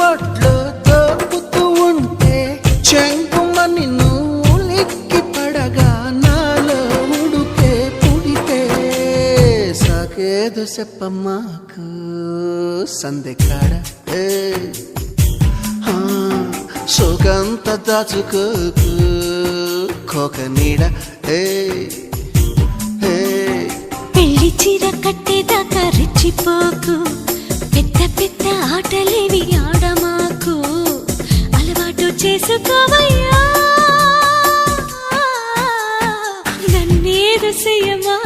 ఒట్లో తోపుతూ ఉంటే చెంగుమని నువ్వు లిక్కి పడగా నాలో ఉడుకే పుడితే సాకేదో చెప్పమ్మాకు సందెకాడ సోకంత దాచుకోకు కోక నీడ పెళ్లి చీర కట్టేదాకా రెచ్చిపోకు పెద్ద పెద్ద ఆటలేవి ఆడమాకు అలవాటు చేసుకోవయ్యా నన్నేదో చెయ్యమా